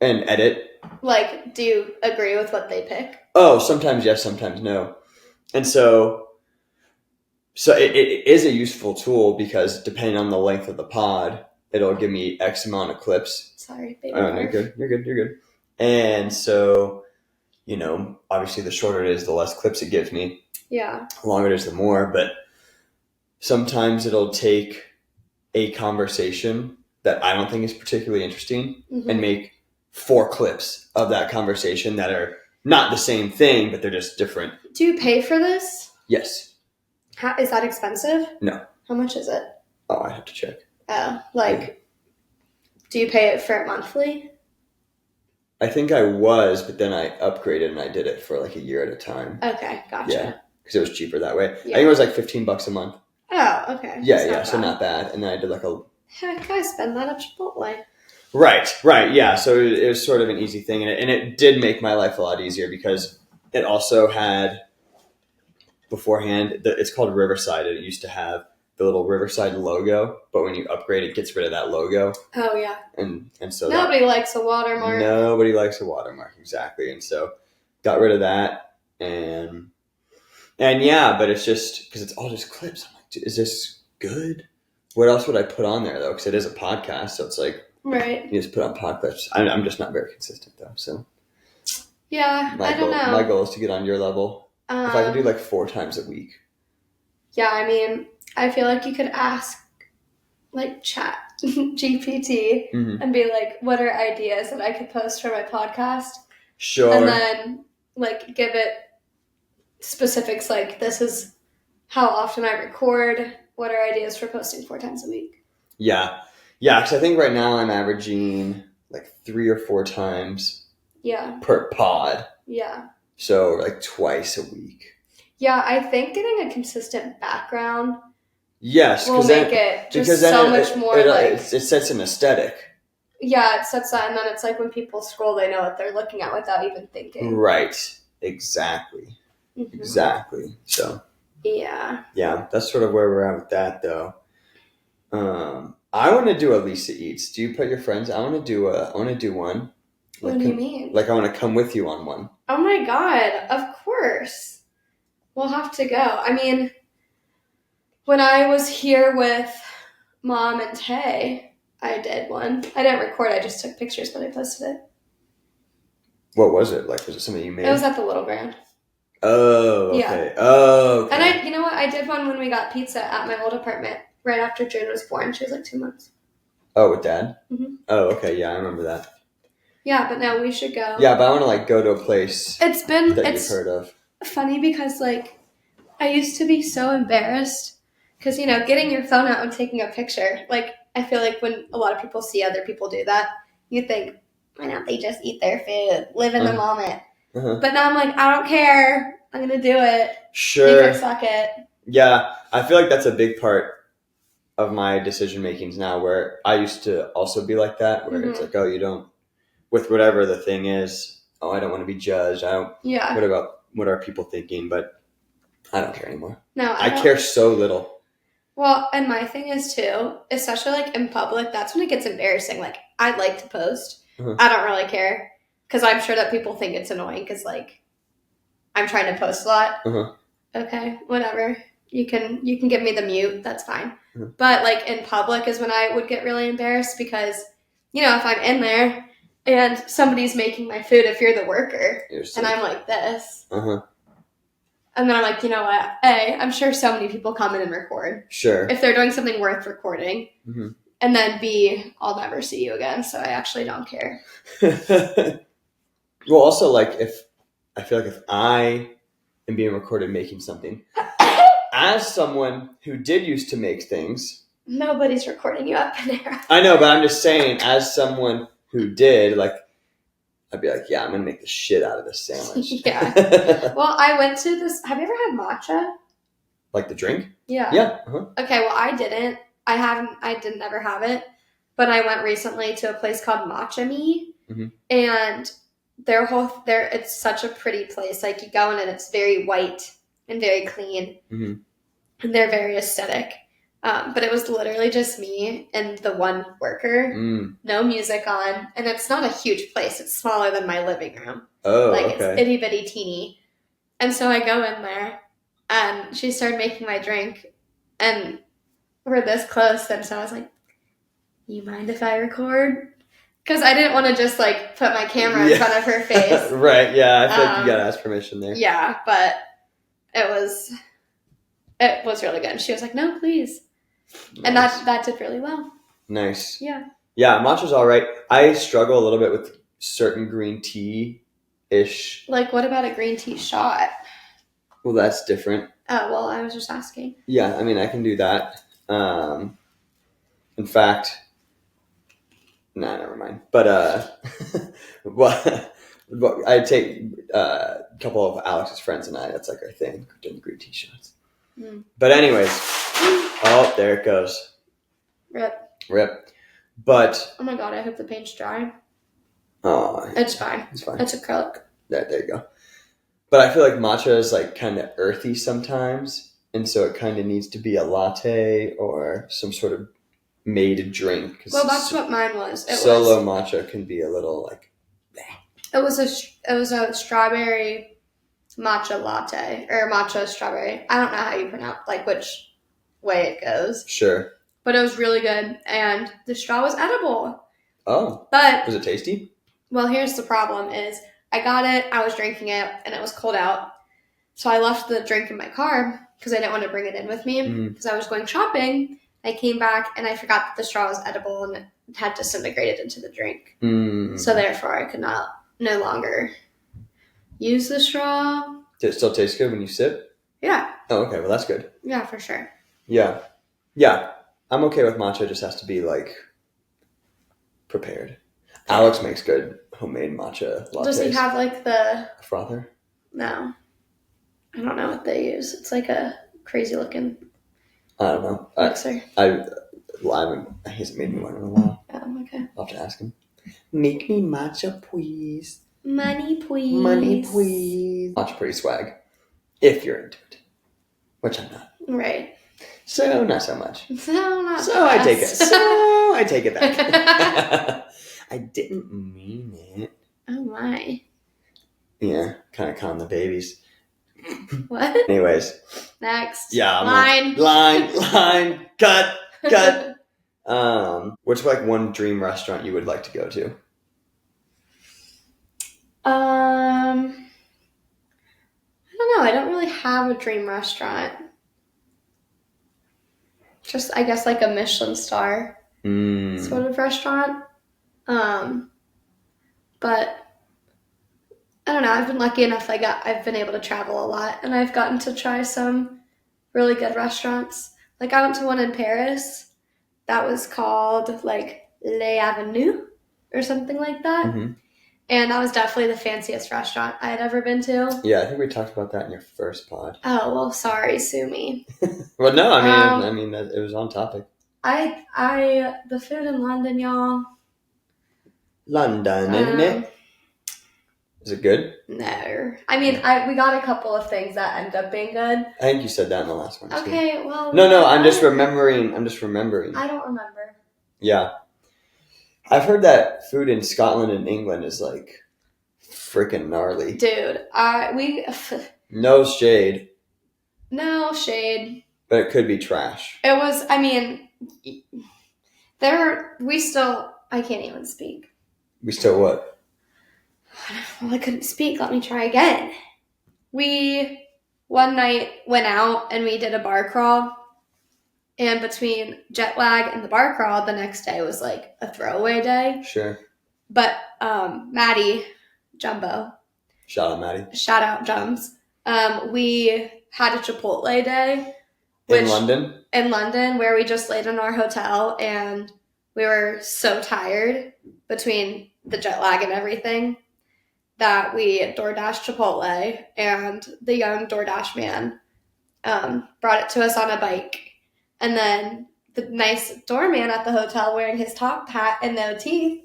And edit? Do you agree with what they pick? Oh, sometimes yes, sometimes no. And so So it is a useful tool because depending on the length of the pod, it'll give me X amount of clips. Sorry, baby. Oh, no, you're good. And so, obviously the shorter it is, the less clips it gives me. Yeah. The longer it is, the more. But sometimes it'll take a conversation that I don't think is particularly interesting and make 4 clips of that conversation that are not the same thing, but they're just different. Do you pay for this? Yes. Is that expensive? No. How much is it? Oh, I have to check. Do you pay it for it monthly? I think I was, but then I upgraded and I did it for like a year at a time. Okay, gotcha. Yeah, because it was cheaper that way. Yeah. I think it was like $15 a month. Oh, okay. Yeah, so not bad. And then I did like a... Heck, I spend that at Chipotle. Right, yeah. So it was sort of an easy thing. And it did make my life a lot easier because it also had, beforehand, it's called Riverside. It used to have the little Riverside logo, but when you upgrade, it gets rid of that logo. Oh, yeah. And so nobody likes a watermark. Nobody likes a watermark, exactly. And so got rid of that. And yeah, but it's just, because it's all just clips. I'm like, is this good? What else would I put on there, though? Because it is a podcast, so it's like, right. You just put on pod clips. I'm just not very consistent, though. So yeah, I don't know. My goal is to get on your level. If I could do like 4 times a week. Yeah, I mean, I feel like you could ask, like, chat GPT and be like, what are ideas that I could post for my podcast? Sure. And then, like, give it specifics like, this is how often I record. What are ideas for posting 4 times a week? Yeah, because I think right now I'm averaging like 3 or 4 times per pod. Yeah. So like twice a week. Yeah, I think getting a consistent background will make it just so much more it sets an aesthetic. Yeah, it sets that, and then it's like when people scroll, they know what they're looking at without even thinking. Right. Exactly. Exactly. So. Yeah. Yeah, that's sort of where we're at with that, though. I want to do a Lisa Eats. Do you put your friends? I want to do one. What do you mean? Like I want to come with you on one. Oh my God! Of course, we'll have to go. I mean, when I was here with Mom and Tay, I did one. I didn't record. I just took pictures, but I posted it. What was it? Like, was it something you made? It was at the Little Grand. Oh, okay. Yeah. Oh, okay. And you know what? I did one when we got pizza at my old apartment right after June was born. She was like 2 months. Oh, with Dad? Mm-hmm. Oh, okay. Yeah, I remember that. Yeah, but now we should go. Yeah, but I want to like go to a place you've heard of. Funny because like I used to be so embarrassed because getting your phone out and taking a picture. Like I feel like when a lot of people see other people do that, you think, why don't they just eat their food, live in the moment? But now I'm like, I don't care. I'm gonna do it. Sure. You can suck it. Yeah, I feel like that's a big part of my decision makings now. Where I used to also be like that, where it's like, oh, you don't. With whatever the thing is, I don't want to be judged. I don't. Yeah. What are people thinking? But I don't care anymore. No, I care so little. Well, and my thing is too, especially like in public, that's when it gets embarrassing. Like I'd like to post. I don't really care because I'm sure that people think it's annoying because like I'm trying to post a lot. Okay, whatever. You can give me the mute. That's fine. But like in public is when I would get really embarrassed because if I'm in there. And somebody's making my food if you're the worker. And I'm like this. And then I'm like, you know what? A, I'm sure so many people come in and record. Sure. If they're doing something worth recording. And then B, I'll never see you again. So I actually don't care. Well, also, like, I feel like if I am being recorded making something, as someone who did used to make things. Nobody's recording you up in there. I know, but I'm just saying, as someone who did, like, I'd be like, yeah, I'm going to make the shit out of this sandwich. Yeah. Well, I went to this. Have you ever had matcha? Like the drink? Yeah. Yeah. Okay, well, I didn't. I didn't ever have it. But I went recently to a place called Matcha Me. And it's such a pretty place. Like, you go in and it's very white and very clean. And they're very aesthetic. But it was literally just me and the one worker, no music on, and it's not a huge place. It's smaller than my living room. Oh, like it's itty bitty teeny. And so I go in there, and she started making my drink, and we're this close, and so I was like, you mind if I record? Because I didn't want to just, like, put my camera in front of her face. Right, yeah, I feel like you gotta ask permission there. Yeah, but it was really good. She was like, no, please. Nice. And that did really well. Nice. Yeah. Yeah, matcha's all right. I struggle a little bit with certain green tea-ish. Like, what about a green tea shot? Well, that's different. Oh, well, I was just asking. Yeah, I mean, I can do that. In fact, nah, never mind. But, well, I take a couple of Alex's friends and I, that's like our thing, doing the green tea shots. Mm. But anyways, oh, there it goes. Rip. But... Oh my god, I hope the paint's dry. Oh. It's fine. It's fine. It's acrylic. There you go. But I feel like matcha is like kind of earthy sometimes. And so it kind of needs to be a latte or some sort of made drink. Well, that's what mine was. Solo matcha can be a little like... It was a strawberry matcha latte. Or matcha strawberry. I don't know how you pronounce, like, which way it goes. Sure. But it was really good. And the straw was edible. Oh. But... Was it tasty? Well, here's the problem is... I got it, I was drinking it, and it was cold out. So I left the drink in my car because I didn't want to bring it in with me because I was going shopping. I came back and I forgot that the straw was edible and it had disintegrated into the drink. So therefore I could no longer use the straw. Did it still taste good when you sip? Yeah. Oh, okay. Well, that's good. Yeah, for sure. Yeah. I'm okay with matcha. It just has to be like prepared. Alex makes good homemade matcha lattes. Does he have like the... A frother? No. I don't know what they use. It's like a crazy looking... I don't know. Mixer. He hasn't made me one in a while. Oh, okay. I'll have to ask him. Make me matcha, please. Money, please. Money, please. Matcha pretty swag. If you're into it. Which I'm not. Right. So, not so much. So I take it back. I didn't mean it. Oh my. Yeah, kind of calm the babies. What? Anyways. Next. Yeah. Line. Cut. What's like one dream restaurant you would like to go to? I don't know. I don't really have a dream restaurant. Just, I guess, like a Michelin star sort of restaurant. But I don't know. I've been lucky enough. I've been able to travel a lot, and I've gotten to try some really good restaurants. Like I went to one in Paris that was called like Les Avenues or something like that, and that was definitely the fanciest restaurant I had ever been to. Yeah, I think we talked about that in your first pod. Oh well, sorry, sue me. Well, no, I mean, it was on topic. The food in London, y'all. London, isn't it? Is it good? No. I mean, we got a couple of things that ended up being good. I think you said that in the last one, too. Okay, well... No, I'm just remembering. I don't remember. Yeah. I've heard that food in Scotland and England is, like, freaking gnarly. Dude, No shade. No shade. But it could be trash. It was, I mean... I can't even speak. We still what? Well, I couldn't speak. Let me try again. We, one night, went out and we did a bar crawl. And between jet lag and the bar crawl, the next day was like a throwaway day. Sure. But Maddie, Jumbo. Shout out, Maddie. Shout out, Jums. We had a Chipotle day. In London? In London, where we just laid in our hotel and we were so tired between the jet lag and everything that we DoorDashed Chipotle, and the young DoorDash man brought it to us on a bike. And then the nice doorman at the hotel wearing his top hat and no teeth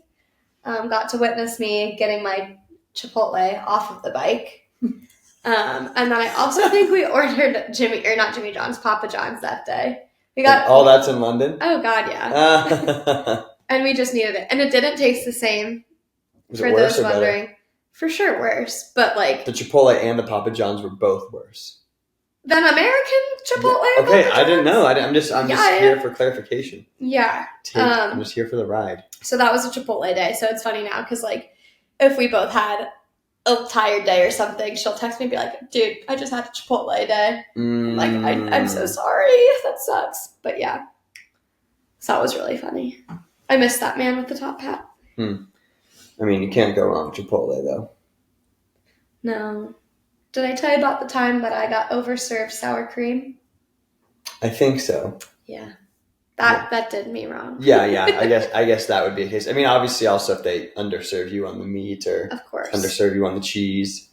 got to witness me getting my Chipotle off of the bike. And then I also think we ordered Jimmy John's, Papa John's that day. That's in London? Oh, God, yeah. And we just needed it. And it didn't taste the same. Was it worse or better? For sure worse. But like... The Chipotle and the Papa John's were both worse. than American Chipotle? Okay, I didn't know. I'm just here for clarification. Yeah. I'm just here for the ride. So that was a Chipotle day. So it's funny now because, like, if we both had a tired day or something, she'll text me and be like, dude, I just had a Chipotle day. Like, I'm so sorry. That sucks. But yeah. So that was really funny. I missed that man with the top hat. I mean, you can't go wrong with Chipotle, though. No. Did I tell you about the time that I got overserved sour cream? I think so. Yeah. That did me wrong. Yeah. I guess that would be a case. I mean, obviously, also if they underserve you on the meat or of course underserve you on the cheese,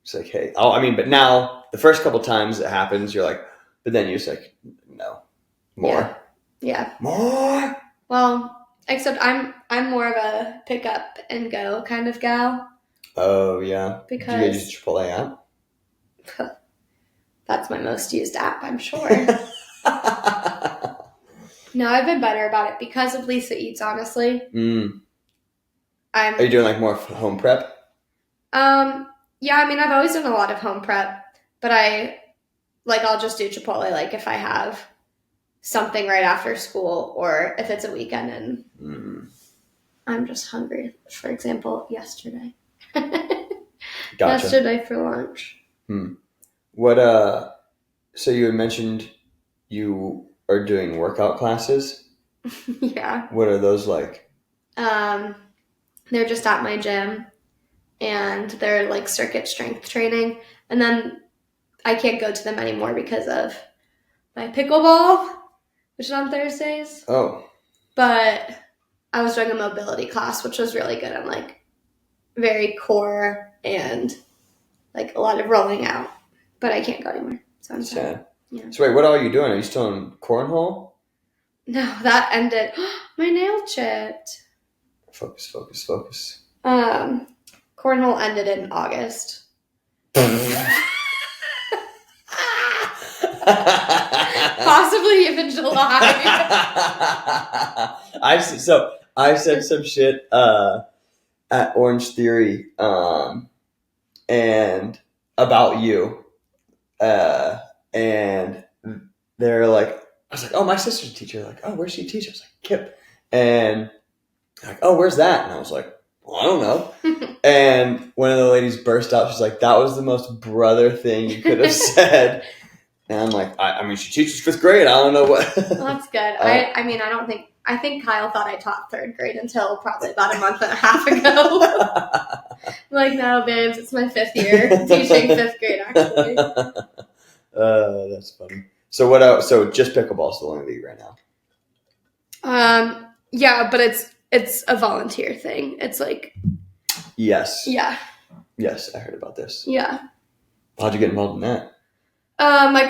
it's like, hey. Oh, I mean, but now the first couple times it happens, you're like, but then you're just like, no, more. Yeah. More. Well, except I'm more of a pick up and go kind of gal. Oh yeah. Because do you guys use the Chipotle app? That's my most used app, I'm sure. No, I've been better about it because of Lisa Eats, honestly. Are you doing like more home prep? Yeah, I mean, I've always done a lot of home prep, but I'll just do Chipotle, like, if I have something right after school or if it's a weekend and I'm just hungry. For example, yesterday. Gotcha. Yesterday for lunch. What, so you had mentioned you are doing workout classes? Yeah. What are those like? They're just at my gym and they're like circuit strength training. And then I can't go to them anymore because of my pickleball, which is on Thursdays. Oh. But I was doing a mobility class, which was really good. I'm like very core and like a lot of rolling out, but I can't go anymore. So I'm sad. Yeah. So wait, what are you doing? Are you still in cornhole? No, that ended. My nail chipped. Focus. Cornhole ended in August. Possibly even July. I said some shit at Orange Theory and about you and they're like, I was like, oh, my sister's a teacher. Like, oh, where's she teach? I was like, Kip. And they're like, oh, where's that? And I was like, well, I don't know. And one of the ladies burst out. She's like, that was the most brother thing you could have said. And I'm like, I mean, she teaches 5th grade. I don't know what. Well, that's good. I think Kyle thought I taught 3rd grade until probably about a month and a half ago. Like, no, babes, it's my 5th year teaching 5th grade, actually. That's funny. So what else? So just pickleball's the only league right now? Yeah, but it's a volunteer thing. It's like... Yes. Yeah. Yes, I heard about this. Yeah. How'd you get involved in that? My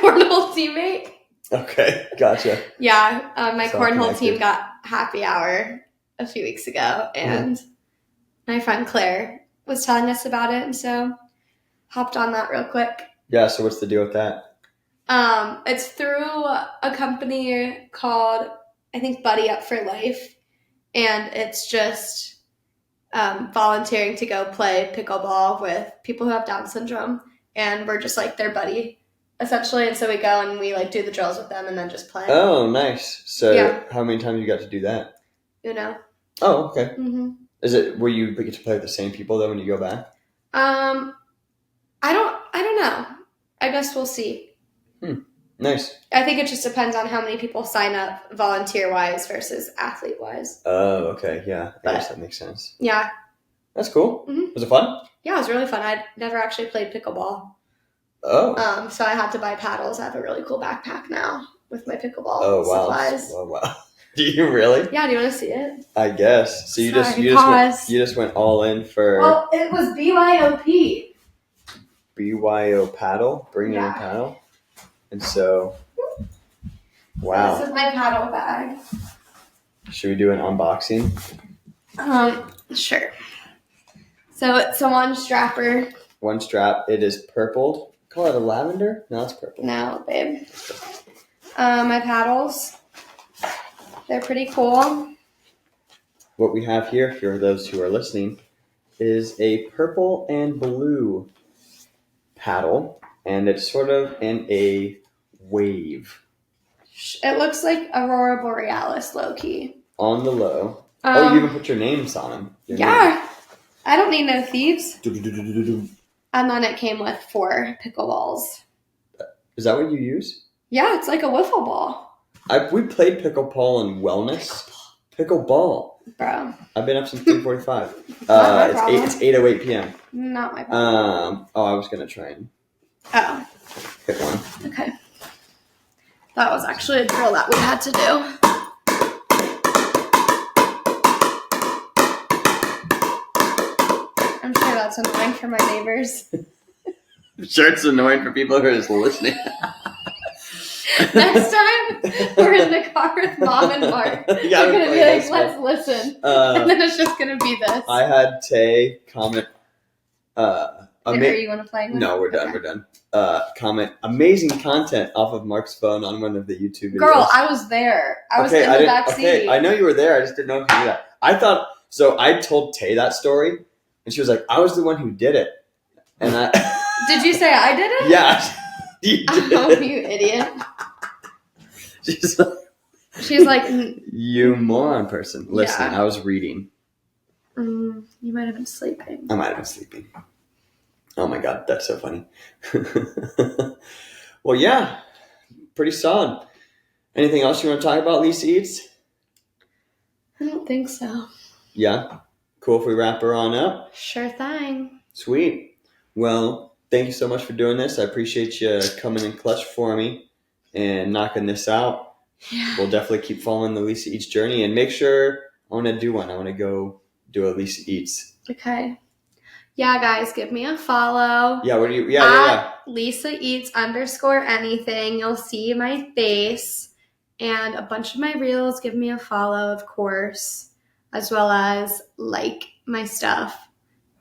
cornhole teammate. Okay, gotcha. Yeah, my cornhole team got happy hour a few weeks ago, and my friend Claire was telling us about it, and so hopped on that real quick. Yeah, so what's the deal with that? It's through a company called, I think, Buddy Up for Life, and it's just volunteering to go play pickleball with people who have Down syndrome, and we're just like their buddy, essentially, and so we go and we like do the drills with them and then just play. Oh, nice. So how many times you got to do that? Oh, okay. Mm-hmm. Is it where you get to play with the same people though when you go back? I don't know. I guess we'll see. Nice. I think it just depends on how many people sign up volunteer-wise versus athlete-wise. Oh, okay. Yeah. I guess that makes sense. Yeah. That's cool. Mm-hmm. Was it fun? Yeah, it was really fun. I'd never actually played pickleball. Oh. So I had to buy paddles. I have a really cool backpack now with my pickleball supplies. Oh, wow. Do you really? Yeah, do you want to see it? I guess. So you just went all in for... Well, it was BYOP. BYO paddle? Bring your own paddle? And so... Wow. This is my paddle bag. Should we do an unboxing? Sure. So it's a one strapper. One strap. It is purpled. Call it a lavender? No, it's purple. No, babe. My paddles. They're pretty cool. What we have here, for those who are listening, is a purple and blue paddle. and it's sort of in a wave. It looks like Aurora Borealis, low-key. On the low. You even put your names on them. Yeah. I don't need no thieves. Name. And then it came with 4 pickleballs. Is that what you use? Yeah, it's like a wiffle ball. We played pickleball in wellness. Pickleball. Bro. I've been up since 3:45. It's 8:08 p.m. Not my problem. I was going to try and pick one. Okay. That was actually a drill that we had to do. I'm sure that's annoying for my neighbors. I'm sure it's annoying for people who are just listening. Next time, we're in the car with Mom and Mark. We're going to be like, let's listen. And then it's just going to be this. I had Tay comment. Are you want to play? No, we're done. Okay. We're done. Comment amazing content off of Mark's phone on one of the YouTube videos. Girl, I was there. I was in the back seat. Okay, I know you were there. I just didn't know if you knew that. I thought so. I told Tay that story, and she was like, "I was the one who did it." And I did you say I did it? Yeah, you did. Oh, you idiot! She's like, you moron person. Listen, yeah. I was reading. You might have been sleeping. I might have been sleeping. Oh my God, that's so funny. Well, yeah, pretty solid. Anything else you want to talk about, Lisa Eats? I don't think so. Yeah? Cool if we wrap her on up? Sure thing. Sweet. Well, thank you so much for doing this. I appreciate you coming in clutch for me and knocking this out. Yeah. We'll definitely keep following the Lisa Eats journey and make sure I want to do one. I want to go do a Lisa Eats. Okay. Yeah, guys, give me a follow. Yeah, what do you? Yeah. LisaEatsAnything. You'll see my face and a bunch of my reels. Give me a follow, of course, as well as like my stuff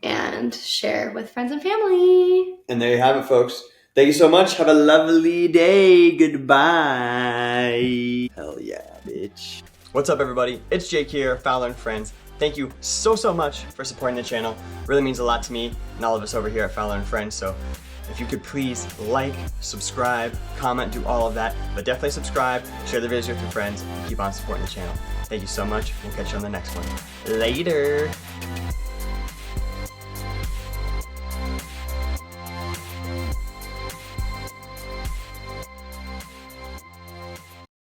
and share with friends and family. And there you have it, folks. Thank you so much. Have a lovely day. Goodbye. Hell yeah, bitch. What's up, everybody? It's Jake here, Fowler and Friends. Thank you so much for supporting the channel. It really means a lot to me and all of us over here at Fowler and Friends. So if you could please like, subscribe, comment, do all of that. But definitely subscribe, share the videos with your friends, and keep on supporting the channel. Thank you so much. We'll catch you on the next one. Later.